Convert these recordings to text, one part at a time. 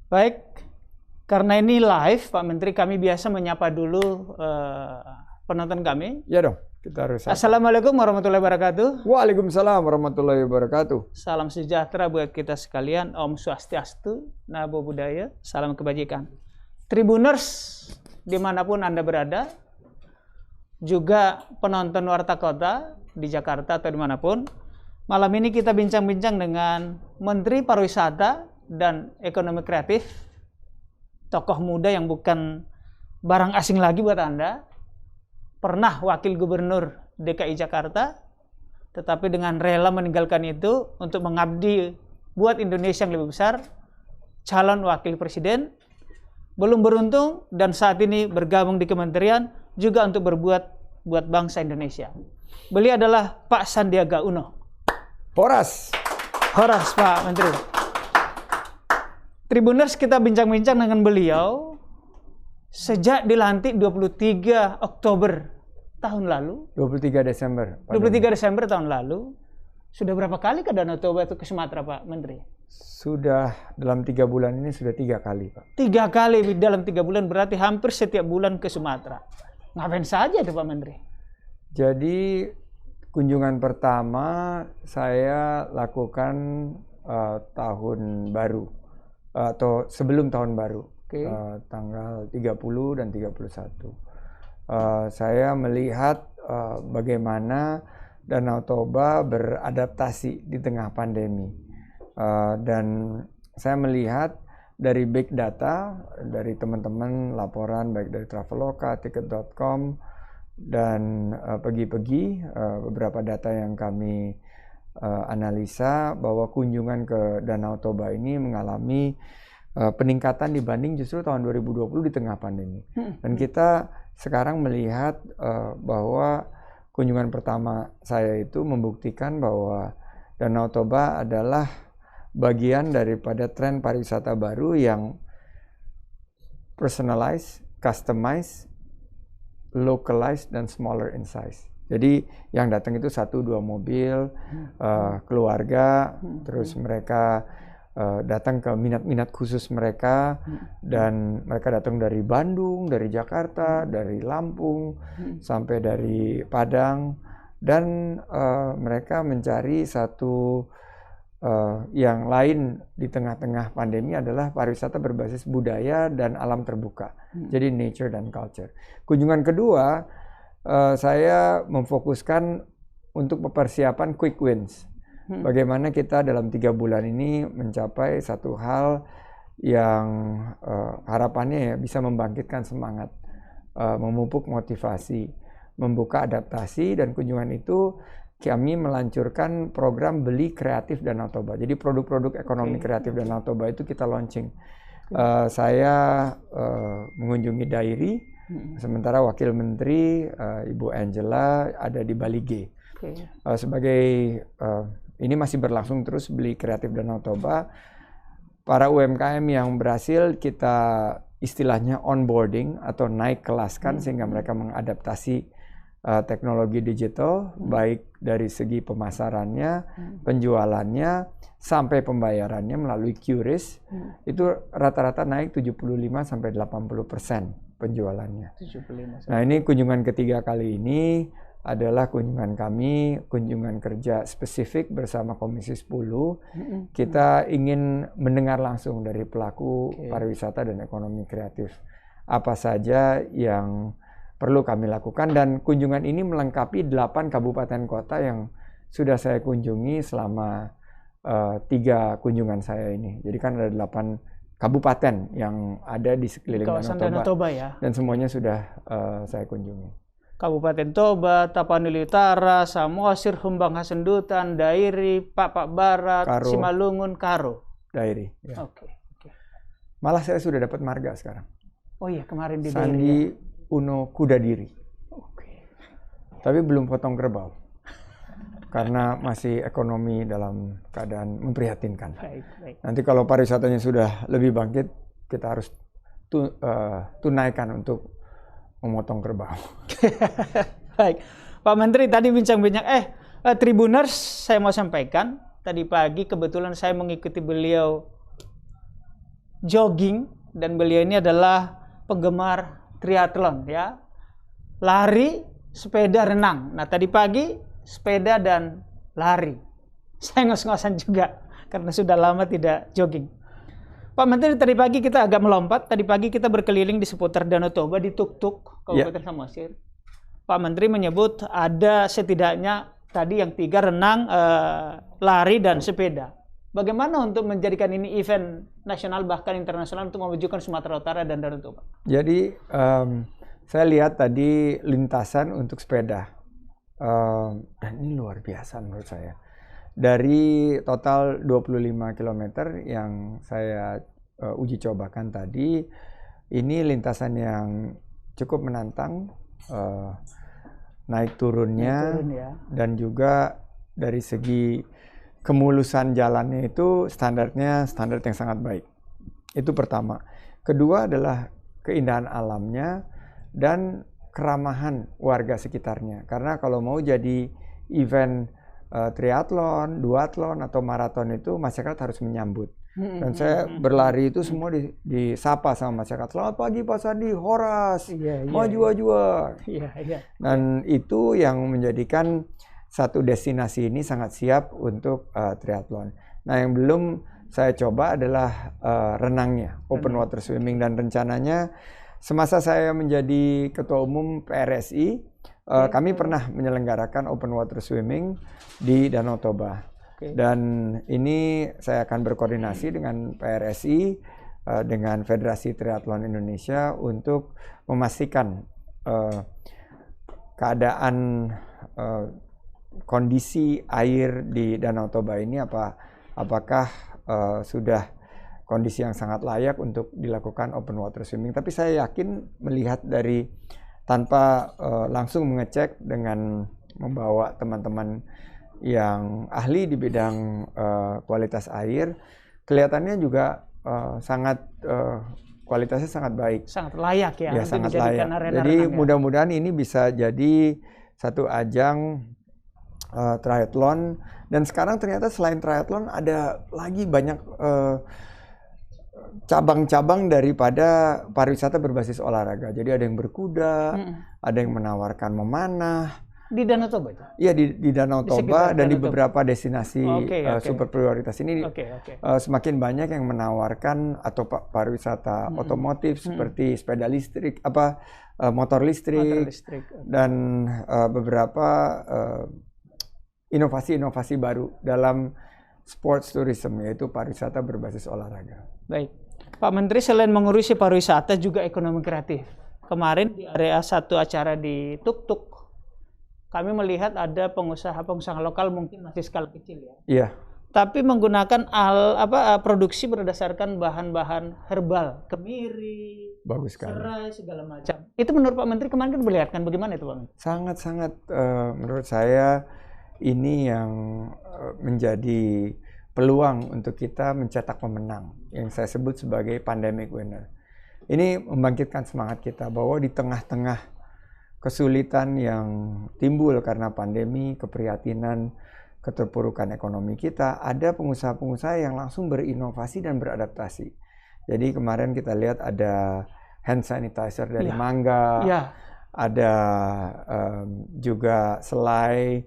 Baik, karena ini live, Pak Menteri, kami biasa menyapa dulu penonton kami. Ya dong, kita harus. Assalamualaikum warahmatullahi wabarakatuh. Waalaikumsalam warahmatullahi wabarakatuh. Salam sejahtera buat kita sekalian. Om Swastiastu, Namo Buddhaya, salam kebajikan. Tribuners, dimanapun Anda berada, juga penonton Warta Kota di Jakarta atau dimanapun, malam ini kita bincang-bincang dengan Menteri Pariwisata dan Ekonomi Kreatif, tokoh muda yang bukan barang asing lagi buat Anda, pernah Wakil Gubernur DKI Jakarta, tetapi dengan rela meninggalkan itu untuk mengabdi buat Indonesia yang lebih besar, calon Wakil Presiden, belum beruntung dan saat ini bergabung di kementerian juga untuk berbuat buat bangsa Indonesia. Beliau adalah Pak Sandiaga Uno. Horas Pak Menteri. Tribuners, kita bincang-bincang dengan beliau sejak dilantik 23 Oktober tahun lalu. 23 Desember. 23 Desember tahun lalu. Sudah berapa kali ke Danau Toba itu ke Sumatera, Pak Menteri? Sudah dalam 3 bulan ini sudah 3 kali, Pak. 3 kali dalam 3 bulan, berarti hampir setiap bulan ke Sumatera. Ngapain saja itu Pak Menteri? Jadi kunjungan pertama saya lakukan tahun baru atau sebelum tahun baru, tanggal 30 dan 31. Saya melihat bagaimana Danau Toba beradaptasi di tengah pandemi. Dan saya melihat dari big data, dari teman-teman laporan baik dari Traveloka, Tiket.com, dan pergi-pergi beberapa data yang kami analisa bahwa kunjungan ke Danau Toba ini mengalami peningkatan dibanding justru tahun 2020 di tengah pandemi. Dan kita sekarang melihat bahwa kunjungan pertama saya itu membuktikan bahwa Danau Toba adalah bagian daripada tren pariwisata baru yang personalized, customized, localized, dan smaller in size. Jadi yang datang itu 1-2 mobil, keluarga, terus mereka datang ke minat-minat khusus mereka, dan mereka datang dari Bandung, dari Jakarta, dari Lampung, sampai dari Padang, dan mereka mencari satu yang lain di tengah-tengah pandemi adalah pariwisata berbasis budaya dan alam terbuka. Jadi nature dan culture. Kunjungan kedua, saya memfokuskan untuk persiapan quick wins. Bagaimana kita dalam 3 bulan ini mencapai satu hal yang harapannya ya bisa membangkitkan semangat, memupuk motivasi, membuka adaptasi, dan kunjungan itu kami meluncurkan program Beli Kreatif Danau Toba. Jadi produk-produk ekonomi kreatif Danau Toba itu kita launching. Saya mengunjungi Dairi, sementara Wakil Menteri Ibu Angela ada di Bali G. Sebagai ini masih berlangsung terus Beli Kreatif Danau Toba. Para UMKM yang berhasil kita istilahnya onboarding atau naik kelaskan sehingga mereka mengadaptasi teknologi digital, baik dari segi pemasarannya, penjualannya, sampai pembayarannya melalui QRIS, itu rata-rata naik 75-80% penjualannya. 75. Nah, ini kunjungan ketiga kali ini adalah kunjungan kami, kunjungan kerja spesifik bersama Komisi 10. Kita ingin mendengar langsung dari pelaku pariwisata dan ekonomi kreatif apa saja yang perlu kami lakukan, dan kunjungan ini melengkapi 8 kabupaten kota yang sudah saya kunjungi selama 3 kunjungan saya ini. Jadi kan ada 8 kabupaten yang ada di sekeliling Danau Toba ya? Dan semuanya sudah saya kunjungi. Kabupaten Toba, Tapanuli Utara, Samosir, Humbang Hasendutan, Dairi, Papak Barat, Karo, Simalungun, Karo. Dairi. Ya. Oke. Malah saya sudah dapat marga sekarang. Oh iya, kemarin di Sandi Dairi. Ya? Uno Kuda Diri. Tapi belum potong kerbau. Karena masih ekonomi dalam keadaan memprihatinkan. Baik. Nanti kalau pariwisatanya sudah lebih bangkit, kita harus tunaikan untuk memotong kerbau. Baik. Pak Menteri, tadi bincang-bincang. Tribuners, saya mau sampaikan. Tadi pagi kebetulan saya mengikuti beliau jogging dan beliau ini adalah penggemar triathlon ya. Lari, sepeda, renang. Nah, tadi pagi sepeda dan lari. Saya ngos-ngosan juga karena sudah lama tidak jogging. Pak Menteri, tadi pagi kita agak melompat. Tadi pagi kita berkeliling di seputar Danau Toba di Tuk-Tuk, Kabupaten Samosir. Pak Menteri menyebut ada setidaknya tadi yang 3, renang, lari, dan sepeda. Bagaimana untuk menjadikan ini event nasional bahkan internasional untuk memajukan Sumatera Utara dan Danau Toba? Jadi saya lihat tadi lintasan untuk sepeda. Dan ini luar biasa menurut saya. Dari total 25 km yang saya uji cobakan tadi, ini lintasan yang cukup menantang, naik turunnya, dan juga dari segi kemulusan jalannya itu standar yang sangat baik. Itu pertama. Kedua adalah keindahan alamnya dan keramahan warga sekitarnya. Karena kalau mau jadi event triathlon, duathlon, atau maraton itu masyarakat harus menyambut. Dan saya berlari itu semua disapa sama masyarakat. Selamat pagi Pak Sandi, horas, maju. Dan itu yang menjadikan satu destinasi ini sangat siap untuk triathlon. Nah, yang belum saya coba adalah renangnya, open water swimming, dan rencananya semasa saya menjadi ketua umum PRSI, kami pernah menyelenggarakan open water swimming di Danau Toba. Dan ini saya akan berkoordinasi dengan PRSI, dengan Federasi Triathlon Indonesia untuk memastikan keadaan kondisi air di Danau Toba ini apakah sudah kondisi yang sangat layak untuk dilakukan open water swimming. Tapi saya yakin melihat dari tanpa langsung mengecek dengan membawa teman-teman yang ahli di bidang kualitas air, kelihatannya juga kualitasnya sangat baik. Sangat layak ya. Ya, sangat layak. Jadi mudah-mudahan ini bisa jadi satu ajang triathlon. Dan sekarang ternyata selain triathlon ada lagi banyak cabang-cabang daripada pariwisata berbasis olahraga. Jadi ada yang berkuda, ada yang menawarkan memanah. Di Danau Toba itu? Iya, di Danau Toba dan di beberapa destinasi super prioritas ini semakin banyak yang menawarkan atau pariwisata otomotif seperti sepeda listrik, motor listrik. Dan beberapa inovasi-inovasi baru dalam sports tourism, yaitu pariwisata berbasis olahraga. Baik. Pak Menteri, selain mengurusi pariwisata juga ekonomi kreatif. Kemarin di area satu acara di Tuk-Tuk, kami melihat ada pengusaha lokal mungkin masih skala kecil ya. Iya. Tapi menggunakan produksi berdasarkan bahan-bahan herbal, kemiri, bagus sekali, serai, segala macam. Itu menurut Pak Menteri kemarin kan melihatkan bagaimana itu Pak Menteri? Sangat-sangat menurut saya ini yang menjadi peluang untuk kita mencetak pemenang yang saya sebut sebagai pandemic winner. Ini membangkitkan semangat kita bahwa di tengah-tengah kesulitan yang timbul karena pandemi, keprihatinan, keterpurukan ekonomi kita, ada pengusaha-pengusaha yang langsung berinovasi dan beradaptasi. Jadi kemarin kita lihat ada hand sanitizer dari mangga, ada juga selai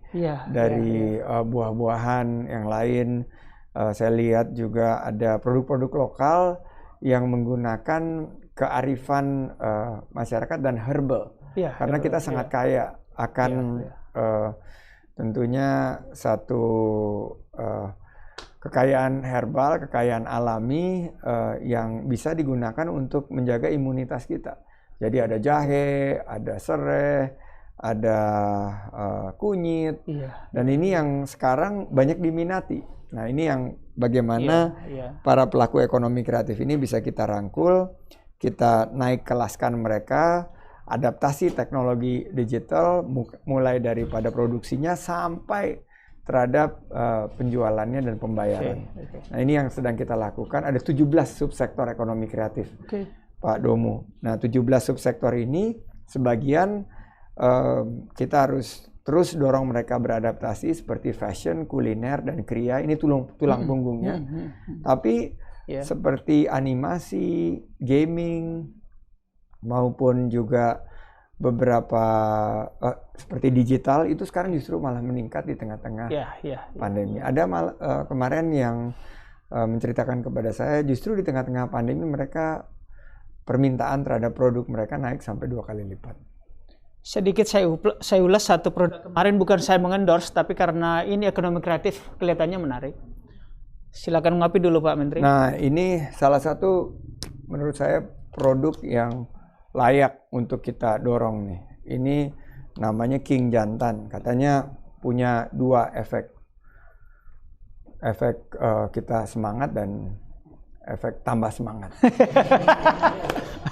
dari buah-buahan yang lain. Saya lihat juga ada produk-produk lokal yang menggunakan kearifan masyarakat dan herbal. Karena kita sangat kaya akan tentunya satu kekayaan herbal, kekayaan alami yang bisa digunakan untuk menjaga imunitas kita. Jadi ada jahe, ada serai, ada kunyit, dan ini yang sekarang banyak diminati. Nah, ini yang bagaimana para pelaku ekonomi kreatif ini bisa kita rangkul, kita naik kelaskan mereka, adaptasi teknologi digital mulai daripada produksinya sampai terhadap penjualannya dan pembayaran. Nah, ini yang sedang kita lakukan. Ada 17 subsektor ekonomi kreatif, Pak Domo. Nah, 17 subsektor ini sebagian kita harus terus dorong mereka beradaptasi seperti fashion, kuliner, dan kriya. Ini tulang punggungnya. Tapi Ya. seperti animasi, gaming, maupun juga beberapa seperti digital itu sekarang justru malah meningkat di tengah-tengah pandemi. Ada kemarin yang menceritakan kepada saya justru di tengah-tengah pandemi mereka permintaan terhadap produk mereka naik sampai 2 kali lipat. Sedikit saya ulas satu produk kemarin, bukan saya mengendorse, tapi karena ini ekonomi kreatif kelihatannya menarik. Silakan ngopi dulu Pak Menteri. Nah, ini salah satu menurut saya produk yang layak untuk kita dorong nih. Ini namanya King Jantan. Katanya punya 2 efek. Efek kita semangat dan efek tambah semangat.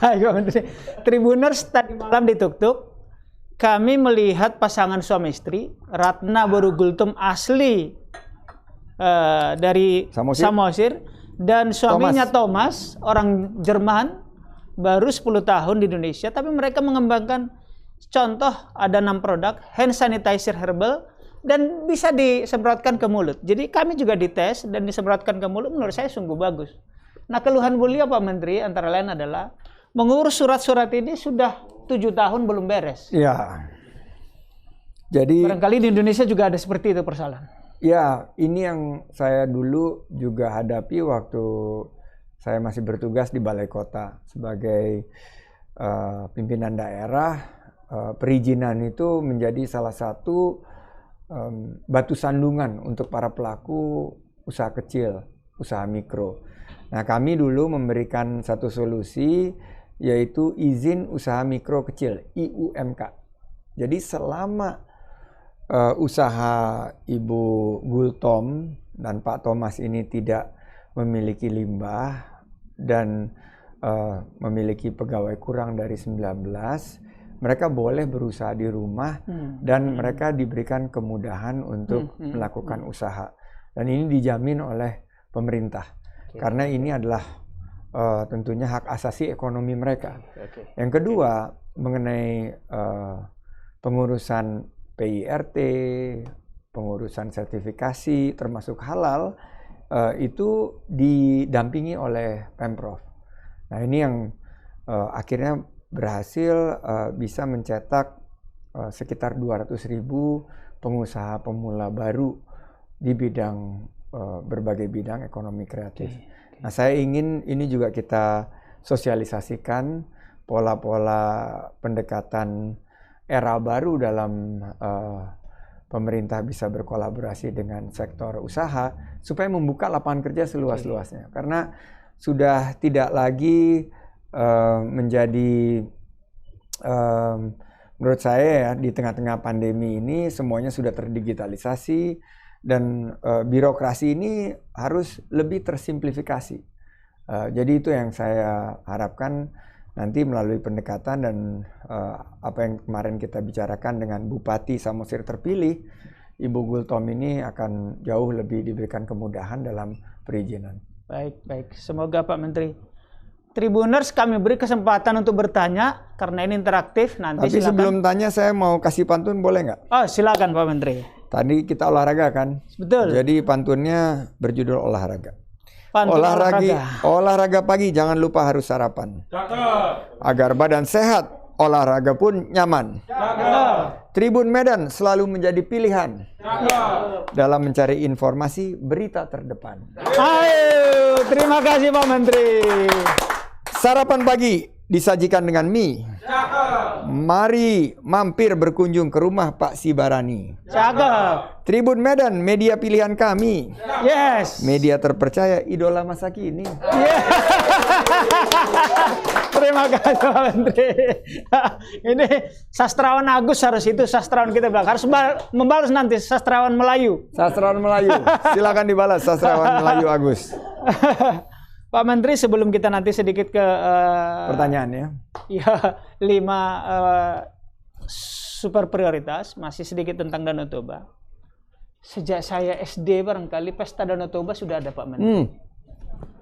Ayo Menteri. Tribuners, tadi malam di Tuk-Tuk kami melihat pasangan suami istri Ratna Borugultum asli dari Samosir dan suaminya Thomas orang Jerman, baru 10 tahun di Indonesia, tapi mereka mengembangkan contoh ada 6 produk hand sanitizer herbal dan bisa disemprotkan ke mulut. Jadi kami juga dites dan disemprotkan ke mulut, menurut saya sungguh bagus. Nah, keluhan beliau Pak Menteri antara lain adalah mengurus surat-surat ini sudah 7 tahun belum beres. Ya. Jadi barangkali di Indonesia juga ada seperti itu persoalan. Ya, ini yang saya dulu juga hadapi waktu saya masih bertugas di Balai Kota sebagai pimpinan daerah. Perizinan itu menjadi salah satu batu sandungan untuk para pelaku usaha kecil, usaha mikro. Nah, kami dulu memberikan satu solusi, yaitu izin usaha mikro kecil, IUMK. Jadi selama usaha Ibu Gultom dan Pak Thomas ini tidak memiliki limbah dan memiliki pegawai kurang dari 19, mereka boleh berusaha di rumah dan mereka diberikan kemudahan untuk melakukan usaha. Dan ini dijamin oleh pemerintah. Karena ini adalah tentunya hak asasi ekonomi mereka. Yang kedua, mengenai pengurusan PIRT, pengurusan sertifikasi termasuk halal, itu didampingi oleh Pemprov. Nah, ini yang akhirnya berhasil bisa mencetak sekitar 200.000 pengusaha pemula baru di bidang berbagai bidang ekonomi kreatif. Nah, saya ingin ini juga kita sosialisasikan pola-pola pendekatan era baru dalam pemerintah bisa berkolaborasi dengan sektor usaha supaya membuka lapangan kerja seluas-luasnya. Karena sudah tidak lagi menjadi menurut saya ya, di tengah-tengah pandemi ini semuanya sudah terdigitalisasi dan birokrasi ini harus lebih tersimplifikasi. Jadi itu yang saya harapkan nanti melalui pendekatan dan apa yang kemarin kita bicarakan dengan Bupati Samosir terpilih, Ibu Gultom ini akan jauh lebih diberikan kemudahan dalam perizinan. Baik. Semoga Pak Menteri. Tribuners, kami beri kesempatan untuk bertanya karena ini interaktif. Nanti tapi silakan. Sebelum tanya saya mau kasih pantun, boleh nggak? Oh, silakan Pak Menteri. Tadi kita olahraga kan? Betul. Jadi pantunnya berjudul olahraga. Olahraga pagi, jangan lupa harus sarapan. Agar badan sehat, olahraga pun nyaman. Tribun Medan selalu menjadi pilihan dalam mencari informasi berita terdepan. Ayo, terima kasih Pak Menteri. Sarapan pagi disajikan dengan mie. Mari mampir berkunjung ke rumah Pak Sibarani. Cakep. Tribun Medan, media pilihan kami. Yes. Media terpercaya, idola masa kini. Yeah. Terima kasih Pak Menteri. Ini sastrawan Agus harus itu sastrawan kita bilang. Harus membalas nanti sastrawan Melayu. Sastrawan Melayu. Silakan dibalas sastrawan Melayu Agus. Pak Menteri, sebelum kita nanti sedikit ke pertanyaan ya. Ya, 5 super prioritas, masih sedikit tentang Danau Toba. Sejak saya SD barangkali pesta Danau Toba sudah ada Pak Menteri.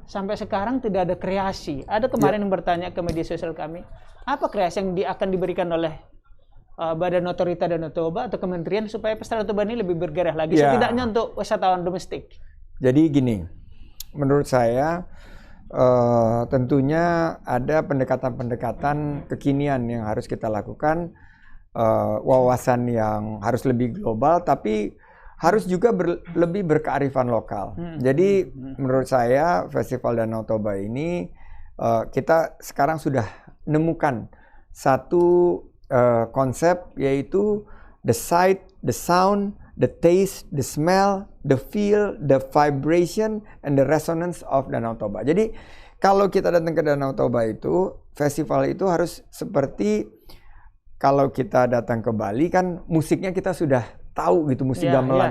Sampai sekarang tidak ada kreasi. Ada kemarin yang bertanya ke media sosial kami, apa kreasi yang akan diberikan oleh Badan Otorita Danau Toba atau kementerian supaya pesta Danau Toba ini lebih bergairah lagi, setidaknya untuk wisatawan domestik. Jadi gini, menurut saya tentunya ada pendekatan-pendekatan kekinian yang harus kita lakukan, wawasan yang harus lebih global, tapi harus juga lebih berkearifan lokal. Jadi menurut saya Festival Danau Toba ini kita sekarang sudah menemukan satu konsep, yaitu the sight, the sound, the taste, the smell, the feel, the vibration, and the resonance of Danau Toba. Jadi kalau kita datang ke Danau Toba itu, festival itu harus seperti kalau kita datang ke Bali kan musiknya kita sudah tahu gitu, musik gamelan.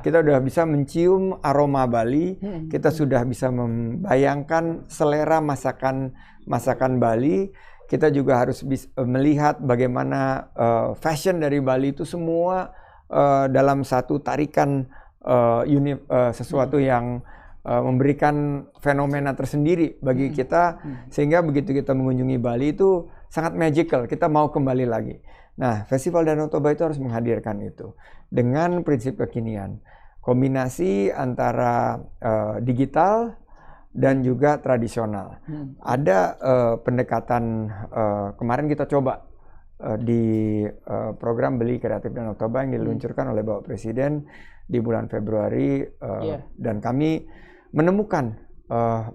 Kita udah bisa mencium aroma Bali, kita sudah bisa membayangkan selera masakan Bali. Kita juga harus melihat bagaimana fashion dari Bali itu semua dalam satu tarikan sesuatu yang memberikan fenomena tersendiri bagi kita, sehingga begitu kita mengunjungi Bali itu sangat magical, kita mau kembali lagi. Nah, Festival Danau Toba itu harus menghadirkan itu dengan prinsip kekinian, kombinasi antara digital dan juga tradisional. Ada pendekatan kemarin kita coba di program Beli Kreatif Danau Toba yang diluncurkan oleh Bapak Presiden di bulan Februari, dan kami menemukan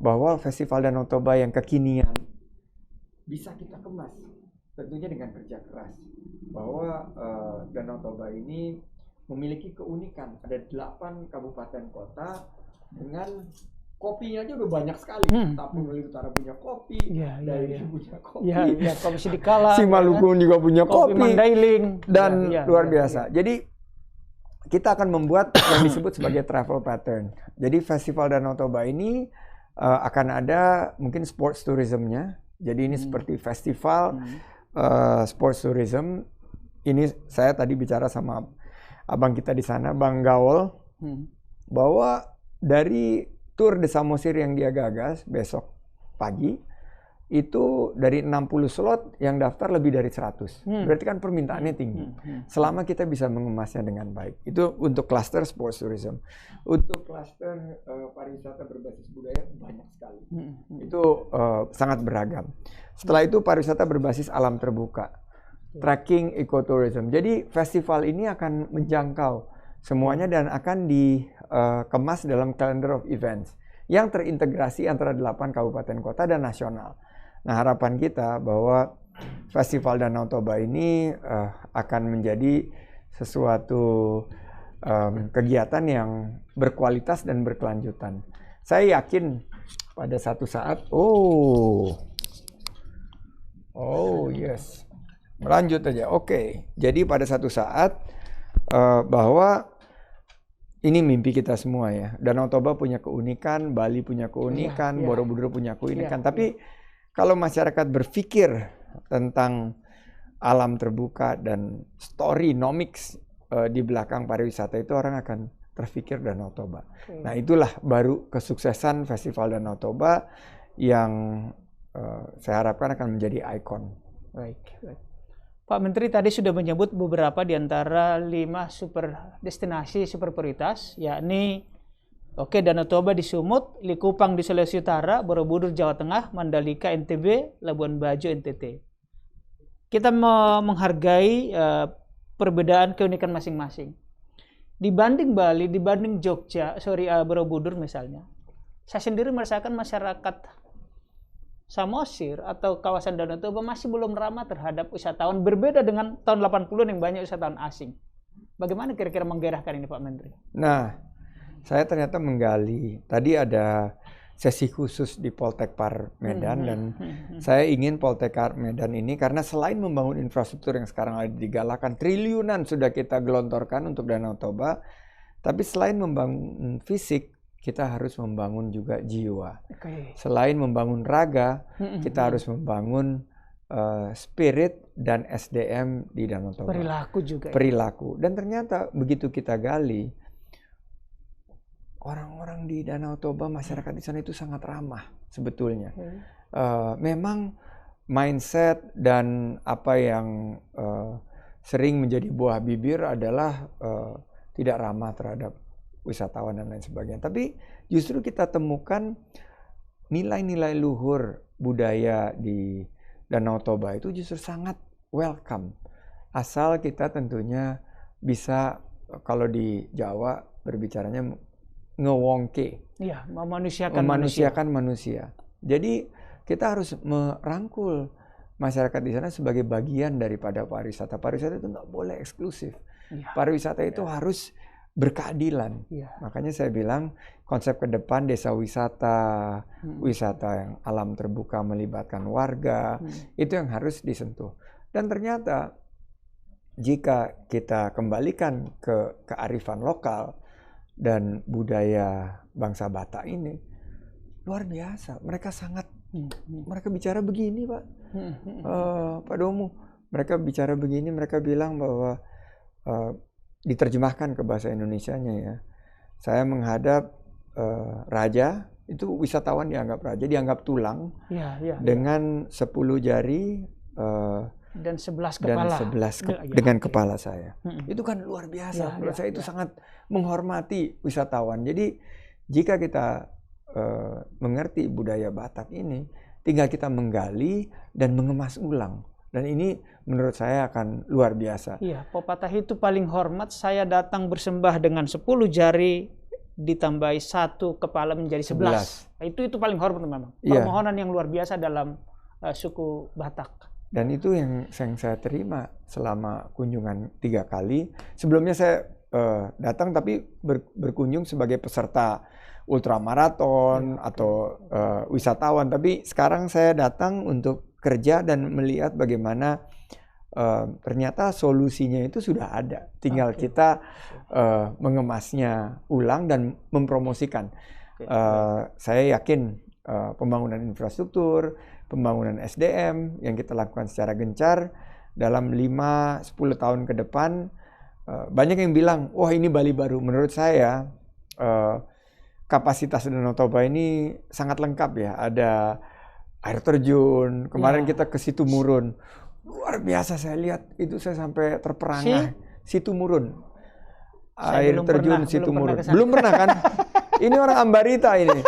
bahwa Festival Danau Toba yang kekinian bisa kita kemas tentunya dengan kerja keras, bahwa Danau Toba ini memiliki keunikan. Ada 8 kabupaten kota dengan kopinya aja udah banyak sekali. Tapung Bali Utara punya kopi, Dairi punya kopi, kopi Sidikala, si Maluku juga punya kopi, Mandailing, dan luar biasa. Jadi kita akan membuat yang disebut sebagai travel pattern. Jadi Festival Danau Toba ini akan ada mungkin sports tourism-nya. Jadi ini seperti festival sports tourism. Ini saya tadi bicara sama abang kita di sana, Bang Gaul, bahwa dari Tour de Samosir yang dia gagas besok pagi, itu dari 60 slot yang daftar lebih dari 100. Berarti kan permintaannya tinggi. Selama kita bisa mengemasnya dengan baik. Itu untuk klaster sports tourism. Untuk klaster pariwisata berbasis budaya banyak sekali. Itu sangat beragam. Setelah itu pariwisata berbasis alam terbuka. Trekking, ecotourism. Jadi festival ini akan menjangkau semuanya dan akan dikemas dalam calendar of events yang terintegrasi antara 8 kabupaten kota dan nasional. Nah, harapan kita bahwa Festival Danau Toba ini akan menjadi sesuatu kegiatan yang berkualitas dan berkelanjutan. Saya yakin pada satu saat, yes, lanjut aja. Oke. Jadi pada satu saat bahwa ini mimpi kita semua ya. Danau Toba punya keunikan, Bali punya keunikan, Borobudur punya keunikan. Tapi kalau masyarakat berpikir tentang alam terbuka dan storynomics di belakang pariwisata itu, orang akan terpikir Danau Toba. Nah, itulah baru kesuksesan Festival Danau Toba yang saya harapkan akan menjadi ikon. Baik. Pak Menteri tadi sudah menyebut beberapa di antara 5 super destinasi super prioritas, yakni Danau Toba di Sumut, Likupang di Sulawesi Utara, Borobudur Jawa Tengah, Mandalika NTB, Labuan Bajo NTT. Kita menghargai perbedaan keunikan masing-masing. Dibanding Bali, dibanding Borobudur misalnya, saya sendiri merasakan masyarakat Samosir atau kawasan Danau Toba masih belum ramah terhadap wisatawan, berbeda dengan tahun 80 yang banyak wisatawan asing. Bagaimana kira-kira menggairahkan ini Pak Menteri? Nah, saya ternyata menggali. Tadi ada sesi khusus di Poltekpar Medan dan saya ingin Poltekpar Medan ini karena selain membangun infrastruktur yang sekarang ada digalakan, triliunan sudah kita gelontorkan untuk Danau Toba, tapi selain membangun fisik, kita harus membangun juga jiwa. Selain membangun raga, kita harus membangun spirit dan SDM di Danau Toba. Perilaku juga. Perilaku. Dan ternyata begitu kita gali, orang-orang di Danau Toba, masyarakat di sana itu sangat ramah sebetulnya. Memang mindset dan apa yang sering menjadi buah bibir adalah tidak ramah terhadap wisatawan dan lain sebagainya. Tapi justru kita temukan nilai-nilai luhur budaya di Danau Toba itu justru sangat welcome. Asal kita tentunya bisa, kalau di Jawa berbicaranya ngewongke. Iya, memanusiakan manusia. Jadi kita harus merangkul masyarakat di sana sebagai bagian daripada pariwisata. Pariwisata itu nggak boleh eksklusif. Ya. Pariwisata itu harus berkeadilan. Ya. Makanya saya bilang konsep ke depan desa wisata, wisata yang alam terbuka melibatkan warga, itu yang harus disentuh. Dan ternyata jika kita kembalikan ke kearifan lokal dan budaya bangsa Batak ini, luar biasa. Mereka bicara begini, Pak. Pak Domu, mereka bicara begini, mereka bilang bahwa diterjemahkan ke bahasa Indonesianya ya. Saya menghadap raja, itu wisatawan dianggap raja, dianggap tulang dengan 10 jari dan 11 kepala. Dengan kepala saya. Itu kan luar biasa. Menurut saya itu sangat menghormati wisatawan. Jadi jika kita mengerti budaya Batak ini, tinggal kita menggali dan mengemas ulang. Dan ini menurut saya akan luar biasa. Iya, pepatah itu paling hormat. Saya datang bersembah dengan 10 jari ditambahi 1 kepala menjadi 11. Itu paling hormat memang. Permohonan yang luar biasa dalam suku Batak. Dan itu yang saya terima selama kunjungan 3 kali. Sebelumnya saya datang tapi berkunjung sebagai peserta ultramaraton atau wisatawan. Tapi sekarang saya datang untuk kerja dan melihat bagaimana ternyata solusinya itu sudah ada. Tinggal kita mengemasnya ulang dan mempromosikan. Saya yakin pembangunan infrastruktur, pembangunan SDM yang kita lakukan secara gencar dalam 5-10 tahun ke depan, banyak yang bilang, wah ini Bali baru. Menurut saya kapasitas Danau Toba ini sangat lengkap ya. Ada air terjun, kemarin kita ke Situmurun. Luar biasa saya lihat, itu saya sampai terperangah. Situmurun. Air terjun Situmurun. Belum pernah kan? Ini orang Ambarita ini.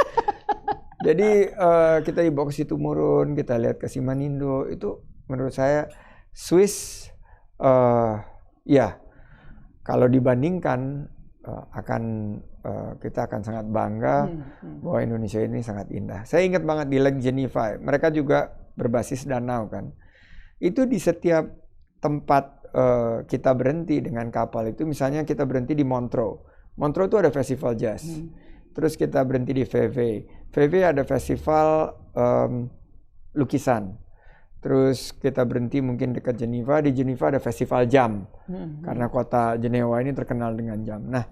Jadi kita dibawa ke Situmurun, kita lihat ke Simanindo. Itu menurut saya Swiss, ya kalau dibandingkan kita akan sangat bangga bahwa Indonesia ini sangat indah. Saya ingat banget di Lake Geneva, mereka juga berbasis danau kan. Itu di setiap tempat kita berhenti dengan kapal itu, misalnya kita berhenti di Montreux. Montreux itu ada festival jazz. Terus kita berhenti di Vevey. Vevey ada festival lukisan. Terus kita berhenti mungkin dekat Geneva. Di Geneva ada festival jam. Karena kota Jenewa ini terkenal dengan jam. Nah,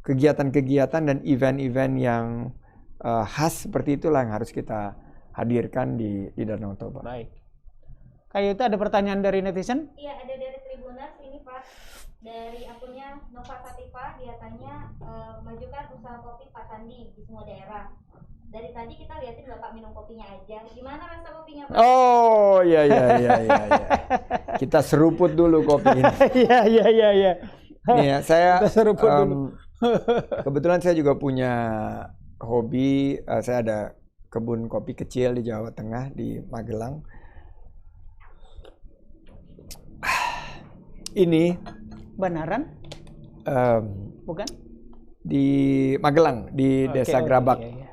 kegiatan-kegiatan dan event-event yang khas seperti itulah yang harus kita hadirkan di Danau Toba. Baik. Kayak itu ada pertanyaan dari netizen? Iya, ada dari Tribuners ini Pak. Dari akunnya Nova Sativa, dia tanya, majukan usaha kopi Pak Sandi di semua daerah. Dari tadi kita lihatin Bapak minum kopinya aja. Gimana rasa kopinya Pak? Oh, iya. Kita seruput dulu kopi ini. Iya. Nih ya, saya kebetulan saya juga punya hobi. Saya ada kebun kopi kecil di Jawa Tengah, di Magelang. Ini Banaran? Bukan? Di Magelang, di Desa Grabak. Iya.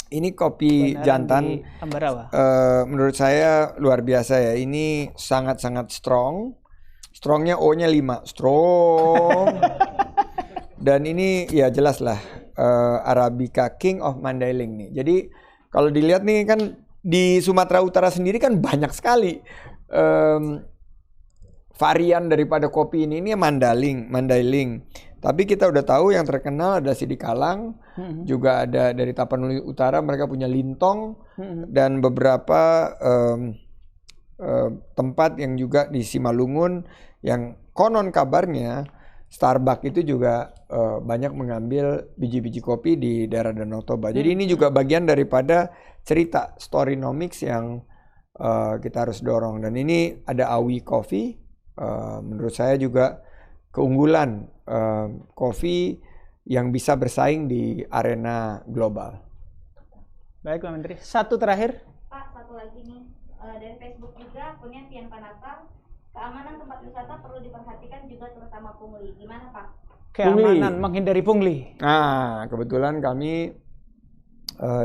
Ini kopi Banaran jantan. di Ambarawa. Menurut saya luar biasa ya. Ini sangat-sangat strong. Strongnya O-nya 5. Strong. Dan ini ya jelas lah Arabica King of Mandailing nih. Jadi kalau dilihat nih kan di Sumatera Utara sendiri kan banyak sekali varian daripada kopi ini Mandailing. Tapi kita udah tahu yang terkenal ada Sidikalang, juga ada dari Tapanuli Utara, mereka punya Lintong, dan beberapa tempat yang juga di Simalungun yang konon kabarnya Starbucks itu juga banyak mengambil biji-biji kopi di daerah Danau Toba. Jadi ini juga bagian daripada cerita Storynomics yang kita harus dorong. Dan ini ada Awi Coffee. Menurut saya juga keunggulan kopi yang bisa bersaing di arena global. Baik Pak Menteri. Satu terakhir. Pak, satu lagi nih dari Facebook juga akunnya Pian Panata. Keamanan tempat wisata perlu diperhatikan juga terutama pungli. Gimana Pak? Keamanan, menghindari pungli. Nah, kebetulan kami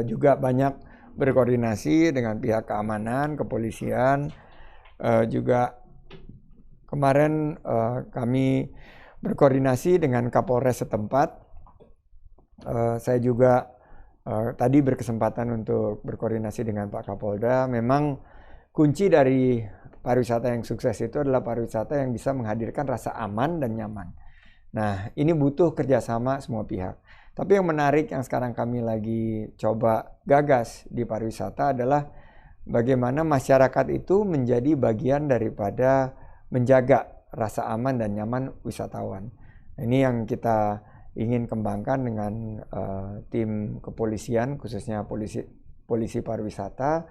juga banyak berkoordinasi dengan pihak keamanan, kepolisian, juga kemarin kami berkoordinasi dengan Kapolres setempat. Saya juga tadi berkesempatan untuk berkoordinasi dengan Pak Kapolda. Memang kunci dari pariwisata yang sukses itu adalah pariwisata yang bisa menghadirkan rasa aman dan nyaman. Nah, ini butuh kerjasama semua pihak. Tapi yang menarik yang sekarang kami lagi coba gagas di pariwisata adalah bagaimana masyarakat itu menjadi bagian daripada menjaga rasa aman dan nyaman wisatawan. Ini yang kita ingin kembangkan dengan tim kepolisian, khususnya polisi pariwisata.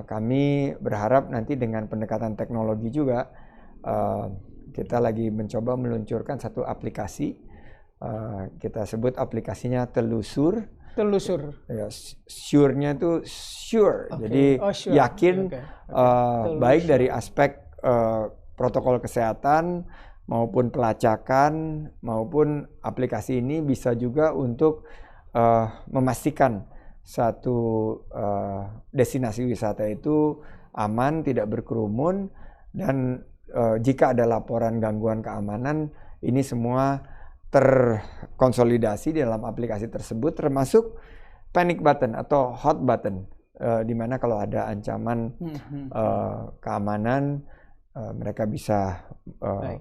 Kami berharap nanti dengan pendekatan teknologi juga, kita lagi mencoba meluncurkan satu aplikasi. Kita sebut aplikasinya Telusur. Telusur. Ya, sure-nya itu sure, jadi sure. yakin. Baik dari aspek protokol kesehatan maupun pelacakan maupun aplikasi ini bisa juga untuk memastikan satu destinasi wisata itu aman, tidak berkerumun, dan jika ada laporan gangguan keamanan, ini semua terkonsolidasi di dalam aplikasi tersebut, termasuk panic button atau hot button, di mana kalau ada ancaman keamanan, mereka bisa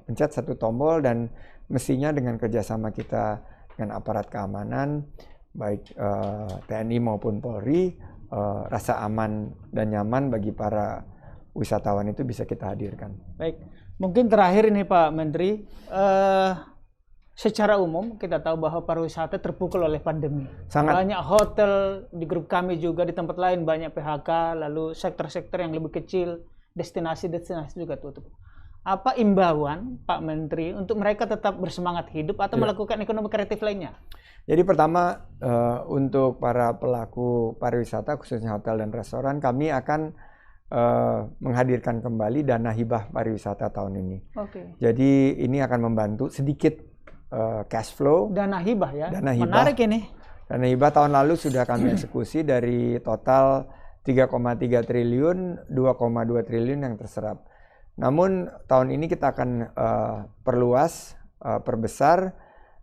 pencet satu tombol, dan mestinya dengan kerjasama kita dengan aparat keamanan, baik TNI maupun Polri, rasa aman dan nyaman bagi para wisatawan itu bisa kita hadirkan. Baik, mungkin terakhir ini Pak Menteri, secara umum kita tahu bahwa pariwisata terpukul oleh pandemi. Sangat. Banyak hotel, di grup kami juga di tempat lain banyak PHK, lalu sektor-sektor yang lebih kecil, destinasi-destinasi juga tutup. Apa imbauan Pak Menteri untuk mereka tetap bersemangat hidup atau melakukan ekonomi kreatif lainnya? Jadi pertama, untuk para pelaku pariwisata khususnya hotel dan restoran, kami akan menghadirkan kembali dana hibah pariwisata tahun ini. Oke. Jadi ini akan membantu sedikit cash flow. Dana hibah ya. Dana hibah. Menarik ini. Dana hibah tahun lalu sudah kami eksekusi dari total 3,3 triliun, 2,2 triliun yang terserap. Namun tahun ini kita akan perluas, perbesar,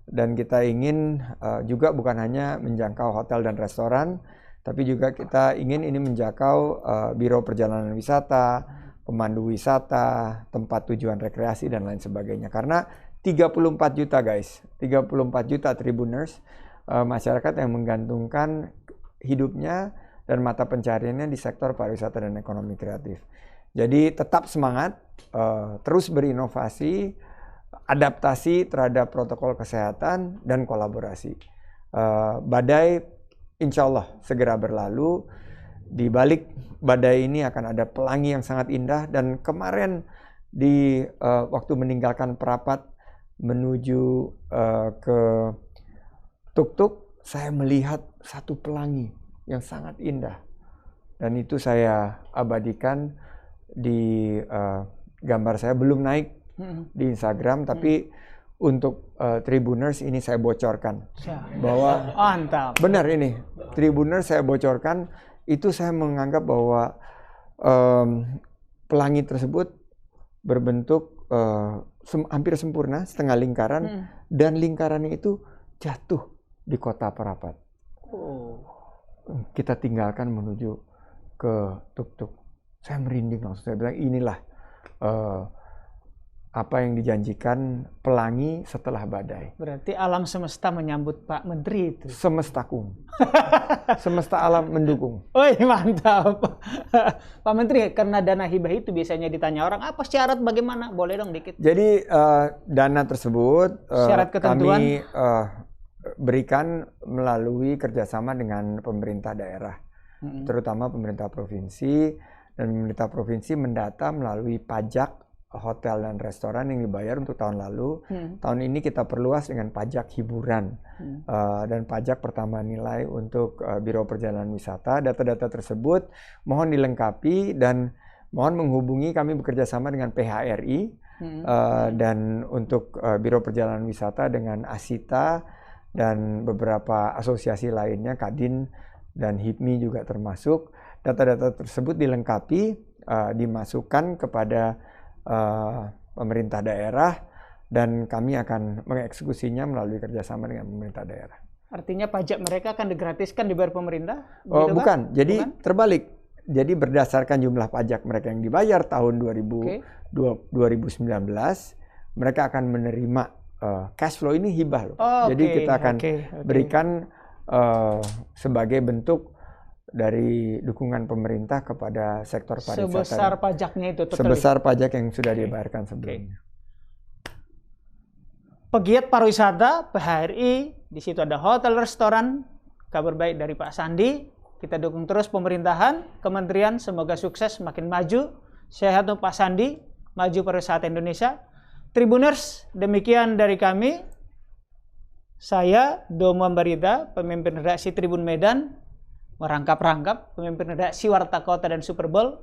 dan kita ingin juga bukan hanya menjangkau hotel dan restoran, tapi juga kita ingin ini menjangkau biro perjalanan wisata, pemandu wisata, tempat tujuan rekreasi, dan lain sebagainya. Karena 34 juta guys, 34 juta Tribuners, masyarakat yang menggantungkan hidupnya dan mata pencariannya di sektor pariwisata dan ekonomi kreatif. Jadi tetap semangat, terus berinovasi, adaptasi terhadap protokol kesehatan, dan kolaborasi. Badai insya Allah segera berlalu. Di balik badai ini akan ada pelangi yang sangat indah, dan kemarin di waktu meninggalkan Perapat menuju ke Tuk-Tuk, saya melihat satu pelangi yang sangat indah, dan itu saya abadikan di gambar. Saya belum naik di Instagram, tapi untuk Tribuners ini saya bocorkan bahwa mantap. Benar ini Tribuners saya bocorkan, itu saya menganggap bahwa pelangi tersebut berbentuk hampir sempurna, setengah lingkaran, dan lingkarannya itu jatuh di kota Perapat. Kita tinggalkan menuju ke Tuk-Tuk. Saya merinding langsung, saya bilang inilah apa yang dijanjikan pelangi setelah badai. Berarti alam semesta menyambut Pak Menteri itu. Semestakum. Semesta alam mendukung. Oh mantap. Pak Menteri, karena dana hibah itu biasanya ditanya orang, apa syarat bagaimana? Boleh dong dikit. Jadi dana tersebut syarat ketentuan kami berikan melalui kerjasama dengan pemerintah daerah, terutama pemerintah provinsi, dan pemerintah provinsi mendata melalui pajak hotel dan restoran yang dibayar untuk tahun lalu. Tahun ini kita perluas dengan pajak hiburan dan pajak pertambahan nilai untuk Biro Perjalanan Wisata. Data-data tersebut mohon dilengkapi dan mohon menghubungi, kami bekerja sama dengan PHRI dan untuk Biro Perjalanan Wisata dengan Asita dan beberapa asosiasi lainnya, Kadin dan HIPMI juga termasuk. Data-data tersebut dilengkapi, dimasukkan kepada pemerintah daerah dan kami akan mengeksekusinya melalui kerjasama dengan pemerintah daerah. Artinya pajak mereka akan digratiskan dibayar pemerintah? Oh, Begitu, Pak? bukan. Jadi Bukan? terbalik. Jadi berdasarkan jumlah pajak mereka yang dibayar tahun 2019, mereka akan menerima cash flow ini hibah loh. Jadi kita akan berikan sebagai bentuk dari dukungan pemerintah kepada sektor pariwisata. Sebesar pajaknya itu totally. Sebesar pajak yang sudah dibayarkan sebelumnya. Pegiat pariwisata, PHRI, di situ ada hotel, restoran. Kabar baik dari Pak Sandi. Kita dukung terus pemerintahan, kementerian, semoga sukses, makin maju. Sehat untuk Pak Sandi, maju pariwisata Indonesia. Tribuners, demikian dari kami. Saya, Domo Ambarita, pemimpin redaksi Tribun Medan, merangkap-rangkap pemimpin redaksi Warta Kota dan Super Bowl.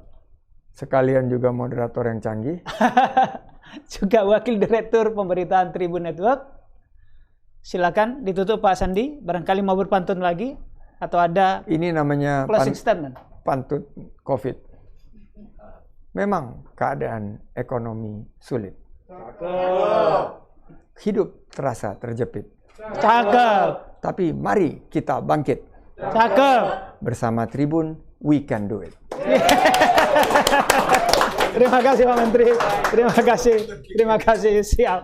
Sekalian juga moderator yang canggih. Juga wakil direktur pemberitaan Tribun Network. Silakan ditutup Pak Sandi, barangkali mau berpantun lagi atau ada ini namanya closing statement. Pantun COVID. Memang keadaan ekonomi sulit. Hidup terasa terjepit. Cakep. Tapi mari kita bangkit. Cakep. Bersama Tribun, we can do it. Terima kasih Pak Menteri. Terima kasih. Siap.